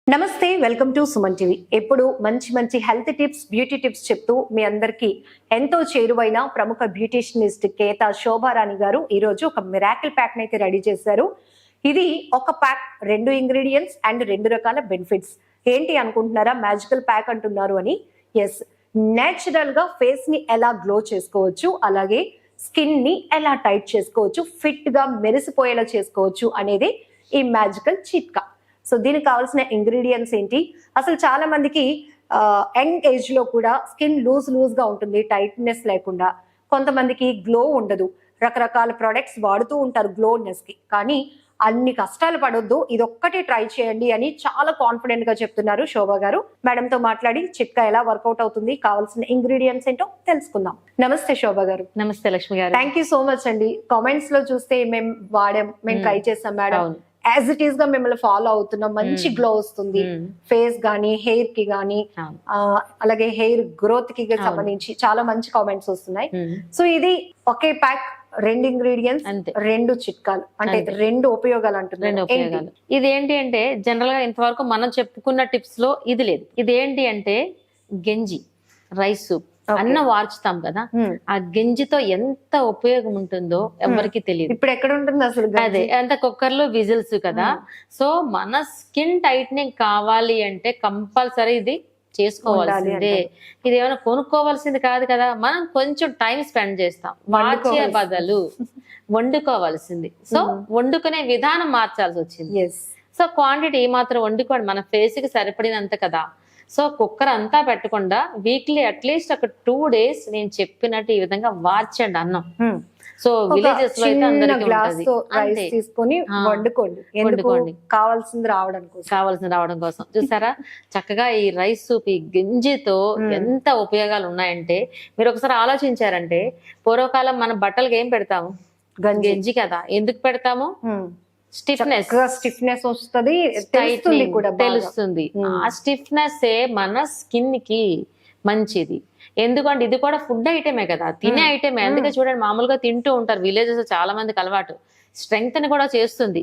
నమస్తే, welcome to Suman TV. ఎప్పుడు మంచి మంచి హెల్త్ టిప్స్, బ్యూటీ టిప్స్ చెప్తూ మీ అందరికీ ఎంతో చేరువైన ప్రముఖ బ్యూటిషనిస్ట్ కేతా శోభారాణి గారు ఈరోజు ఒక మిరాకిల్ ప్యాక్ అయితే రెడీ చేశారు. ఇది ఒక ప్యాక్, 2 ఇంగ్రీడియంట్స్ అండ్ 2 రకాల బెనిఫిట్స్. ఏంటి అనుకుంటున్నారా, మ్యాజికల్ ప్యాక్ అంటున్నారు అని? ఎస్, నేచురల్ గా ఫేస్ ని ఎలా గ్లో చేసుకోవచ్చు, అలాగే స్కిన్ ని ఎలా టైట్ చేసుకోవచ్చు, ఫిట్ గా మెరిసిపోయేలా చేసుకోవచ్చు అనేది ఈ మ్యాజికల్ చిట్కా. సో దీనికి కావాల్సిన ఇంగ్రీడియంట్స్ ఏంటి, అసలు చాలా మందికి యంగ్ ఏజ్ లో కూడా స్కిన్ లూజ్ గా ఉంటుంది, టైట్నెస్ లేకుండా. కొంతమందికి గ్లో ఉండదు, రకరకాల ప్రొడక్ట్స్ వాడుతూ ఉంటారు గ్లోనెస్ కి, కానీ అన్ని కష్టాలు పడొద్దు, ఇదొక్కటి ట్రై చేయండి అని చాలా కాన్ఫిడెంట్ గా చెప్తున్నారు శోభా గారు. మేడం తో మాట్లాడి చిట్కా ఎలా వర్కౌట్ అవుతుంది, కావాల్సిన ఇంగ్రీడియంట్స్ ఏంటో తెలుసుకుందాం. నమస్తే శోభా గారు. నమస్తే లక్ష్మి గారు. థ్యాంక్ యూ సో మచ్ అండి. కామెంట్స్ లో చూస్తే మేము వాడాం, మేము ట్రై చేసాం మేడం, యాజ్ ఇట్ ఈస్ గా మిమ్మల్ని ఫాలో అవుతున్నాం, మంచి గ్లో వస్తుంది ఫేస్ గానీ హెయిర్ కి గానీ, అలాగే హెయిర్ గ్రోత్ కి సంబంధించి చాలా మంచి కామెంట్స్ వస్తున్నాయి. సో ఇది ఒకే ప్యాక్, 2 ఇంగ్రీడియంట్స్, 2 చిట్కాలు, అంటే 2 ఉపయోగాలు అంటున్నారు. ఇది ఏంటి అంటే జనరల్ గా ఇంతవరకు మనం చెప్పుకున్న టిప్స్ లో ఇది లేదు. ఇది ఏంటి అంటే గంజి రైస్ సూప్ అన్నం వార్చుతాం కదా, ఆ గంజితో ఎంత ఉపయోగం ఉంటుందో ఎవరికి తెలియదు. ఇప్పుడు ఎక్కడ ఉంటుంది అసలు? అదే అంత కుక్కర్ లో విజిల్స్ కదా. సో మన స్కిన్ టైట్నింగ్ కావాలి అంటే కంపల్సరీ ఇది చేసుకోవాల్సిందే. ఇది ఏమైనా కొనుక్కోవాల్సింది కాదు కదా, మనం కొంచెం టైం స్పెండ్ చేస్తాం. వార్చే బదులు వండుకోవాల్సింది. సో వండుకునే విధానం మార్చాల్సి వచ్చింది. సో క్వాంటిటీ మాత్రం వండుకోండి, మన ఫేస్ కి సరిపడినంత కదా. సో కుక్కర్ అంతా పెట్టకుండా వీక్లీ అట్లీస్ట్ ఒక 2 days నేను చెప్పినట్టు ఈ విధంగా వార్చండి అన్నం. సో విలేజెస్ లో అయితే అందరికీ తీసుకొని వండుకోండి, కావాల్సింది రావడం కోసం. చూసారా చక్కగా ఈ రైస్ సూప్, ఈ గంజితో ఎంత ఉపయోగాలు ఉన్నాయంటే మీరు ఒకసారి ఆలోచించారంటే, పూర్వకాలం మన బట్టలకి ఏం పెడతాము? గంజి కదా. ఎందుకు పెడతాము? స్టిఫ్నెస్ వస్తుంది, తెలుస్తుంది. ఆ స్టిఫ్నెస్ మన స్కిన్ కి మంచిది. ఎందుకంటే ఇది కూడా ఫుడ్ ఐటమే కదా, తినే ఐటమే. అందుకే చూడండి మామూలుగా తింటూ ఉంటారు విలేజెస్ చాలా మందికి అలవాటు. స్ట్రెంగ్త్ ని కూడా చేస్తుంది.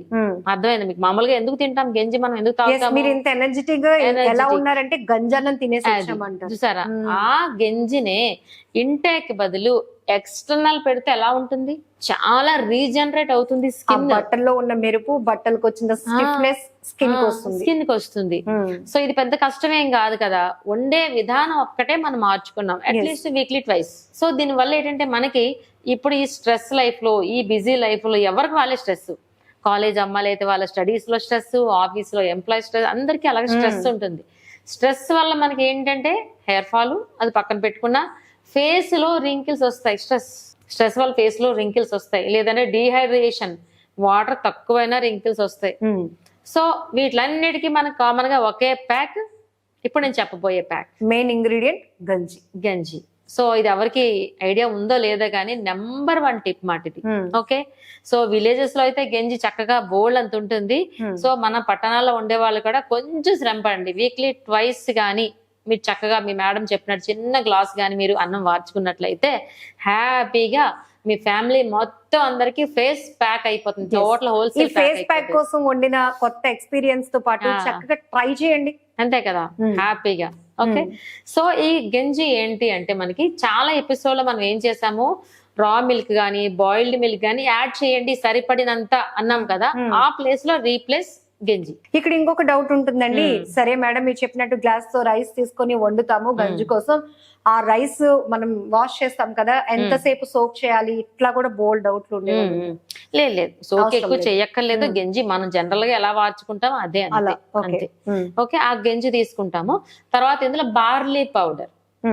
అర్థమైంది మీకు? మామూలుగా ఎందుకు తింటాం గంజి, మనం ఎందుకు తాగుతాం? మీరు ఇంత ఎనర్జెటిక్ గా ఎలా ఉన్నారంటే గంజానం తినేసి చూసారా. ఆ గంజినే ఇంటేక్ బదులు ఎక్స్టర్నల్ పెడితే ఎలా ఉంటుంది? చాలా రీజనరేట్ అవుతుంది స్కిన్. బట్టల్లో ఉన్న మెరుపు బట్టలకు వచ్చిన స్టిఫ్నెస్ స్కిన్ కి వస్తుంది. సో ఇది పెద్ద కష్టమేం కాదు కదా. వండే విధానం ఒక్కటే మనం మార్చుకున్నాం, అట్లీస్ట్ వీక్లీ ట్వైస్. సో దీని వల్ల ఏంటంటే మనకి ఇప్పుడు ఈ స్ట్రెస్ లైఫ్ లో, ఈ బిజీ లైఫ్ లో ఎవరికి వాళ్ళే స్ట్రెస్. కాలేజ్ అమ్మాయిలు అయితే వాళ్ళ స్టడీస్ లో స్ట్రెస్, ఆఫీస్ లో ఎంప్లాయీ స్ట్రెస్, అందరికీ అలాగే స్ట్రెస్ ఉంటుంది. స్ట్రెస్ వల్ల మనకి ఏంటంటే హెయిర్ ఫాల్, అది పక్కన పెట్టుకున్నా ఫేస్ లో రింకిల్స్ వస్తాయి. స్ట్రెస్ వల్ల ఫేస్ లో రింకిల్స్ వస్తాయి, లేదంటే డీహైడ్రేషన్, వాటర్ తక్కువైనా రింకిల్స్ వస్తాయి. సో వీటిలన్నిటికీ మనకు కామన్ గా ఒకే ప్యాక్. ఇప్పుడు నేను చెప్పబోయే ప్యాక్ మెయిన్ ఇంగ్రీడియంట్ గంజి. సో ఇది ఎవరికి ఐడియా ఉందో లేదో కానీ నెంబర్ 1 టిప్ మాట ఇది. ఓకే, సో విలేజెస్ లో అయితే గంజి చక్కగా బోల్డ్ అంత ఉంటుంది. సో మన పట్టణాల్లో ఉండే వాళ్ళు కూడా కొంచెం శ్రమ పడండి, వీక్లీ ట్వైస్ గానీ మీరు చక్కగా మీ మేడం చెప్పినట్టు చిన్న గ్లాస్ గానీ మీరు అన్నం వార్చుకున్నట్లయితే హ్యాపీగా మీ ఫ్యామిలీ మొత్తం అందరికి ఫేస్ ప్యాక్ అయిపోతుంది. టోటల్ హోల్సేల్ ఫేస్ ప్యాక్ కోసం వండిన కొత్త ఎక్స్పీరియన్స్ తో పాటు చక్కగా ట్రై చేయండి, అంతే కదా, హ్యాపీగా. ఓకే, సో ఈ గంజి ఏంటి అంటే మనకి చాలా ఎపిసోడ్ లో మనం ఏం చేసాము, రా మిల్క్ గానీ బాయిల్డ్ మిల్క్ గానీ యాడ్ చేయండి సరిపడినంత అన్నాం కదా. ఆ ప్లేస్ లో రీప్లేస్ గంజి. ఇక్కడ ఇంకొక డౌట్ ఉంటుందండి. సరే మేడం, మీరు చెప్పినట్టు గ్లాస్ తో రైస్ తీసుకొని వండుతాము గంజి కోసం, ఆ రైస్ మనం వాష్ చేస్తాం కదా, ఎంతసేపు సోక్ చేయాలి, ఇట్లా కూడా బోల్డ్ డౌట్లు ఉండేవి. లేదు, సోక్ ఎక్కువ చేయక్కర్లేదు. గంజి మనం జనరల్ గా ఎలా వార్చుకుంటాం అదే అంతే. ఓకే, ఆ గంజి తీసుకుంటాము. తర్వాత ఇందులో బార్లీ పౌడర్,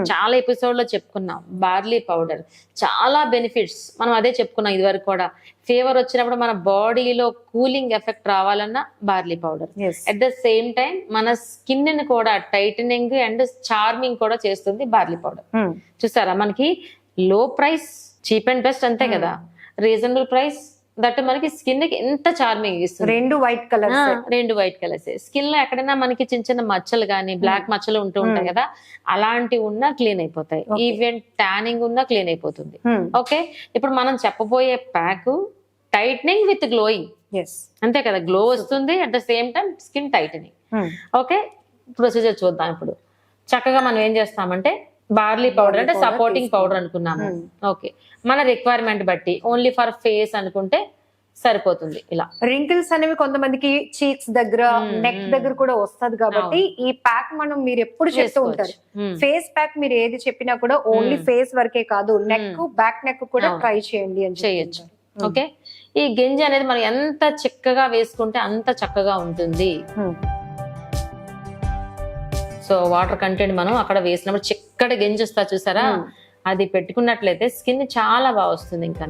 చాలా ఎపిసోడ్ లో చెప్పుకున్నాం. బార్లీ పౌడర్ చాలా బెనిఫిట్స్, మనం అదే చెప్పుకున్నాం ఇది వరకు కూడా. ఫీవర్ వచ్చినప్పుడు మన బాడీలో కూలింగ్ ఎఫెక్ట్ రావాలన్నా barley powder. At the same time మన స్కిన్ ని కూడా టైటనింగ్ అండ్ చార్మింగ్ కూడా చేస్తుంది బార్లీ పౌడర్. చూసారా, మనకి లో ప్రైస్, చీప్ అండ్ బెస్ట్, అంతే కదా, రీజనబుల్ ప్రైస్, దట్ మనకి స్కిన్ కి ఎంత చార్మింగ్ ఇస్తుంది. 2 వైట్ కలర్స్. స్కిన్ లో ఎక్కడైనా మనకి చిన్న చిన్న మచ్చలు గానీ బ్లాక్ మచ్చలు ఉంటూ ఉంటాయి కదా, అలాంటివి ఉన్నా క్లీన్ అయిపోతాయి. ఈవెన్ ట్యానింగ్ ఉన్నా క్లీన్ అయిపోతుంది. ఓకే, ఇప్పుడు మనం చెప్పబోయే ప్యాక్ టైట్నింగ్ విత్ గ్లోయింగ్. అంతే కదా, గ్లో వస్తుంది, at the same time skin titling. Okay, procedure చూద్దాం ఇప్పుడు. చక్కగా మనం ఏం చేస్తామంటే బార్లీ పౌడర్ అంటే సపోర్టింగ్ పౌడర్ అనుకున్నాము. ఓకే, మన రిక్వైర్మెంట్ బట్టి ఓన్లీ ఫర్ ఫేస్ అనుకుంటే సరిపోతుంది. ఇలా రింకిల్స్ అనేవి కొంతమందికి చీక్స్ దగ్గర, నెక్ దగ్గర కూడా వస్తది కాబట్టి ఈ ప్యాక్ మనం మీరు ఎప్పుడు చెప్తూ ఉంటారు, ఫేస్ ప్యాక్ మీరు ఏది చెప్పినా కూడా ఓన్లీ ఫేస్ వరకే కాదు, నెక్, బ్యాక్ నెక్ కూడా ట్రై చేయండి అని చేయొచ్చు. ఓకే, ఈ గంజి అనేది మనం ఎంత చిక్కగా వేసుకుంటే అంత చక్కగా ఉంటుంది. సో వాటర్ కంటెంట్ మనం అక్కడ వేసినప్పుడు చిక్కటి గంజి వస్తా చూసారా, అది పెట్టుకున్నట్లయితే స్కిన్ చాలా బాగా వస్తుంది. ఇంకా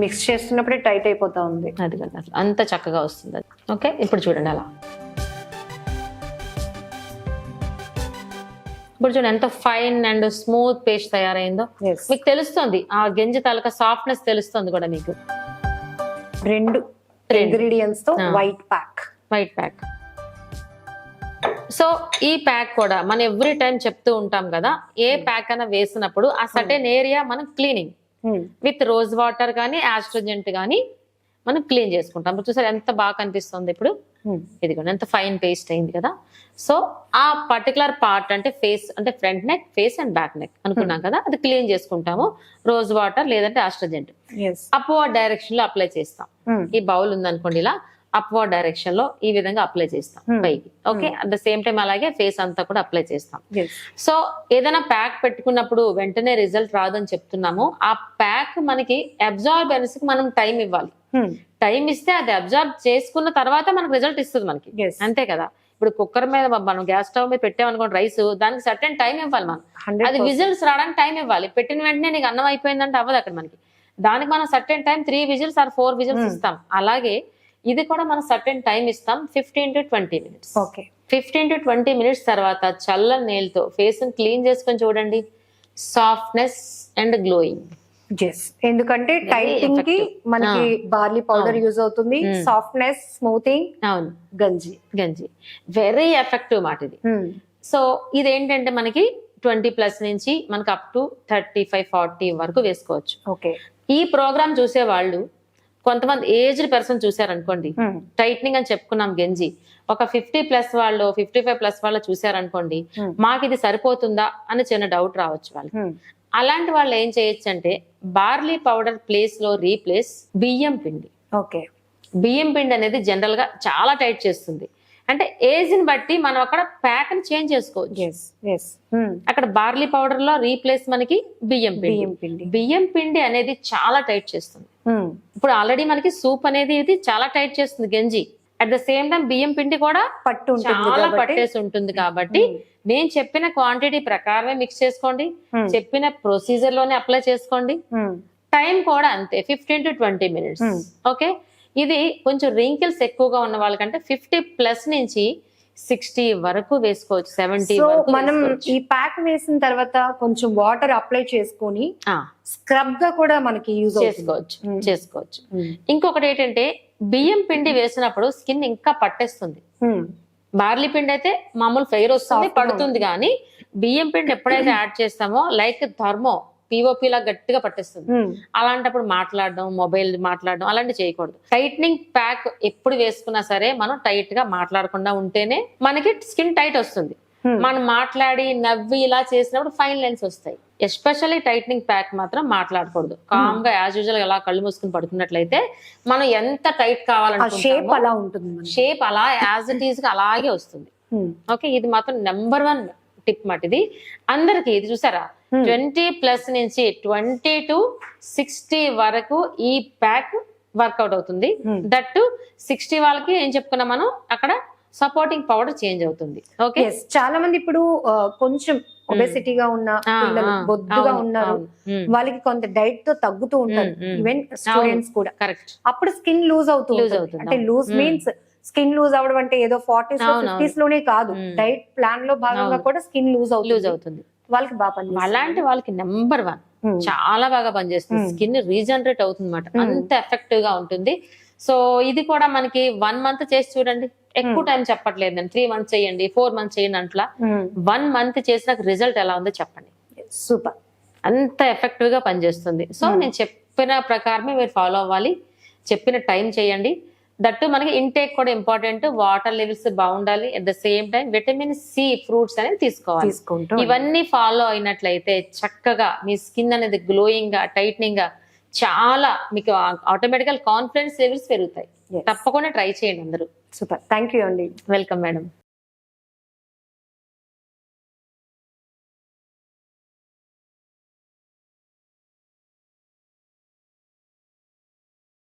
మిక్స్ చేస్తున్నప్పుడే టైట్ అయిపోతా ఉంది, అది కదా అంత చక్కగా వస్తుంది అది. ఓకే, ఇప్పుడు చూడండి అలా. ఇప్పుడు చూడండి ఎంత ఫైన్ అండ్ స్మూత్ పేస్ట్ తయారైందో. మీకు తెలుస్తుంది ఆ గంజి తాలూకా సాఫ్ట్నెస్ తెలుస్తుంది కూడా మీకు. 2 ఇంగ్రీడియంట్స్ తో వైట్ ప్యాక్. సో ఈ ప్యాక్ కూడా మనం ఎవ్రీ టైం చెప్తూ ఉంటాం కదా, ఏ ప్యాక్ అయినా వేసినప్పుడు ఆ సర్టెన్ ఏరియా మనం క్లీనింగ్ విత్ రోజ్ వాటర్ కానీ ఆస్ట్రోజెంట్ కానీ మనం క్లీన్ చేసుకుంటాం. చూసారు ఎంత బాగా కనిపిస్తుంది ఇప్పుడు. ఇది కూడా ఎంత ఫైన్ పేస్ట్ అయింది కదా. సో ఆ పర్టికులర్ పార్ట్ అంటే ఫేస్ అంటే front neck, face and back neck అనుకున్నాం కదా, అది క్లీన్ చేసుకుంటాము. రోజ్ వాటర్ లేదంటే ఆస్ట్రోజెంట్ అప్వర్డ్ డైరెక్షన్ లో అప్లై చేస్తాం. ఈ బౌల్ ఉందనుకోండి, ఇలా అప్వర్డ్ డైరెక్షన్ లో ఈ విధంగా అప్లై చేస్తాం పైకి. Okay, at the same time అలాగే ఫేస్ అంతా కూడా అప్లై చేస్తాం. సో ఏదైనా ప్యాక్ పెట్టుకున్నప్పుడు వెంటనే రిజల్ట్ రాదని చెప్తున్నాము. ఆ ప్యాక్ మనకి అబ్జార్బెన్స్ కి మనం టైం ఇవ్వాలి. టైం ఇస్తే అది అబ్జార్బ్ చేసుకున్న తర్వాత మనకు రిజల్ట్ ఇస్తుంది మనకి, అంతే కదా. ఇప్పుడు కుక్కర్ మీద మనం గ్యాస్ స్టవ్ మీద పెట్టామనుకోండి రైస్, దానికి సర్టెన్ టైం ఇవ్వాలి మనం. అది విజిల్స్ రావడానికి టైం ఇవ్వాలి. పెట్టిన వెంటనే నీకు అన్నం అయిపోయిందంటే అవ్వదు అక్కడ మనకి. దానికి మనం certain time 3 whistles or 4 whistles ఇస్తాం. అలాగే ఇది కూడా మనం సర్టెన్ టైం ఇస్తాం, 15 to 20 minutes. 15 to 20 minutes తర్వాత చల్లని నీళ్ళతో ఫేస్ క్లీన్ చేసుకొని చూడండి, సాఫ్ట్నెస్ అండ్ గ్లోయింగ్. ఎందుకంటే టైటింగ్ కి మనకి బార్లీ పౌడర్ యూజ్ అవుతుంది, సాఫ్ట్నెస్, స్మూతింగ్. అవును, గంజి వెరీ ఎఫెక్టివ్ మాట ఇది. సో ఇదేంటంటే మనకి 20+ నుంచి మనకి అప్ టు 35-40 వరకు వేసుకోవచ్చు. ఓకే, ఈ ప్రోగ్రామ్ చూసే వాళ్ళు కొంతమంది ఏజ్డ్ పర్సన్ చూసారనుకోండి, టైట్నింగ్ అని చెప్పుకున్నాం గంజి, ఒక 50+ వాళ్ళు 55+ వాళ్ళు చూసారనుకోండి, మాకు ఇది సరిపోతుందా అని చిన్న డౌట్ రావచ్చు వాళ్ళకి. అలాంటి వాళ్ళు ఏం చేయొచ్చు అంటే బార్లీ పౌడర్ ప్లేస్ లో రీప్లేస్ బియ్యం పిండి. ఓకే, బియ్యం పిండి అనేది జనరల్ గా చాలా టైట్ చేస్తుంది. అంటే ఏజ్ ని బట్టి మనం అక్కడ ప్యాక్ ని చేంజ్ చేసుకోవచ్చు. అక్కడ బార్లీ పౌడర్ లో రీప్లేస్ మనకి బియ్యం పిండి. బియ్యం పిండి అనేది చాలా టైట్ చేస్తుంది. ఇప్పుడు ఆల్రెడీ మనకి సూప్ అనేది ఇది చాలా టైట్ చేస్తుంది గంజి. అట్ ద సేమ్ టైం బియ్యం పిండి కూడా చాలా పట్టేసి ఉంటుంది. కాబట్టి నేను చెప్పిన క్వాంటిటీ ప్రకారమే మిక్స్ చేసుకోండి, చెప్పిన ప్రొసీజర్ లోనే అప్లై చేసుకోండి. టైం కూడా అంతే, 15 to 20 minutes. ఓకే, ఇది కొంచెం రింకిల్స్ ఎక్కువగా ఉన్న వాళ్ళకంటే 50+ నుంచి 60 వరకు వేసుకోవచ్చు, 70 వరకు. మనం ఈ ప్యాక్ వేసిన తర్వాత కొంచెం వాటర్ అప్లై చేసుకొని స్క్రబ్ గా కూడా మనకి యూజ్ చేసుకోవచ్చు. ఇంకొకటి ఏంటంటే బియ్యం పిండి వేసినప్పుడు స్కిన్ ఇంకా పట్టేస్తుంది. బార్లీ పిండి అయితే మామూలు ఫెయిర్ వస్తుంది, పడుతుంది. కానీ బియ్యం పిండి ఎప్పుడైతే యాడ్ చేస్తామో లైక్ థర్మో POP లా గట్టిగా పట్టేస్తుంది. అలాంటప్పుడు మాట్లాడడం, మొబైల్ మాట్లాడడం అలాంటివి చేయకూడదు. టైట్నింగ్ ప్యాక్ ఎప్పుడు వేసుకున్నా సరే మనం టైట్ గా మాట్లాడకుండా ఉంటేనే మనకి స్కిన్ టైట్ వస్తుంది. మనం మాట్లాడి నవ్వి ఇలా చేసినప్పుడు ఫైన్ లైన్స్ వస్తాయి. ఎస్పెషల్లీ టైట్నింగ్ ప్యాక్ మాత్రం మాట్లాడకూడదు. కామ్ గా యాజ్ యూజువల్ ఎలా కళ్ళు మూసుకుని పడుకున్నట్లయితే మనం ఎంత టైట్ కావాలంటే షేప్ అలా యాజ్ ఇట్ ఈస్ గా అలాగే వస్తుంది. ఓకే, ఇది మాత్రం నెంబర్ 1 టిప్ మాట. ఇది అందరికి ఇది చూసారా, 20+ నుంచి 20 to 60 వరకు ఈ ప్యాక్ వర్కౌట్ అవుతుంది. దట్ 60 వాళ్ళకి ఏం చెప్పుకున్నాం మనం, అక్కడ సపోర్టింగ్ పౌడర్ చేంజ్ అవుతుంది. ఓకే, చాలా మంది ఇప్పుడు కొంచెం ఒబెసిటీగా ఉన్న పిల్లలు, బొద్దుగా ఉన్నారు, వాళ్ళకి కొంత డైట్ తో తగ్గుతూ ఉంటారు. ఈవెన్ స్టూడెంట్స్ కూడా. కరెక్ట్, అప్పుడు స్కిన్ లూజ్ అవుతుంది. అంటే లూజ్ మీన్స్ స్కిన్ లూజ్ అవడం అంటే ఏదో 40s 50s లోనే కాదు, డైట్ ప్లాన్ లో భాగంగా కూడా స్కిన్ లూజ్ అవుతుంది. వాళ్ళకి బాగా పనిచేస్తుంది. అలాంటి వాళ్ళకి నెంబర్ 1 చాలా బాగా పనిచేస్తుంది. స్కిన్ రీజనరేట్ అవుతుంది అన్నమాట, అంత ఎఫెక్టివ్ గా ఉంటుంది. సో ఇది కూడా మనకి 1 month చేసి చూడండి. ఎక్కువ టైం చెప్పట్లేదు నేను, 3 months చేయండి, 4 months చేయండి అట్లా. 1 month చేసిన రిజల్ట్ ఎలా ఉందో చెప్పండి. సూపర్, అంత ఎఫెక్టివ్ గా పనిచేస్తుంది. సో నేను చెప్పిన ప్రకారమే మీరు ఫాలో అవ్వాలి, చెప్పిన టైం చేయండి. దట్టు మనకి ఇంటేక్ కూడా ఇంపార్టెంట్, వాటర్ లెవెల్స్ బాగుండాలి, at the same time vitamin C fruits అనేది తీసుకోవాలి. తీసుకుంటూ ఇవన్నీ ఫాలో అయినట్లయితే చక్కగా మీ స్కిన్ అనేది గ్లోయింగ్ గా, టైట్నింగ్ గా, చాలా మీకు ఆటోమేటికల్ కాన్ఫిడెన్స్ లెవెల్స్ పెరుగుతాయి. Yes. తప్పకుండా ట్రై చేయండి అందరూ. సూపర్, థ్యాంక్ యూ అండి. Welcome madam.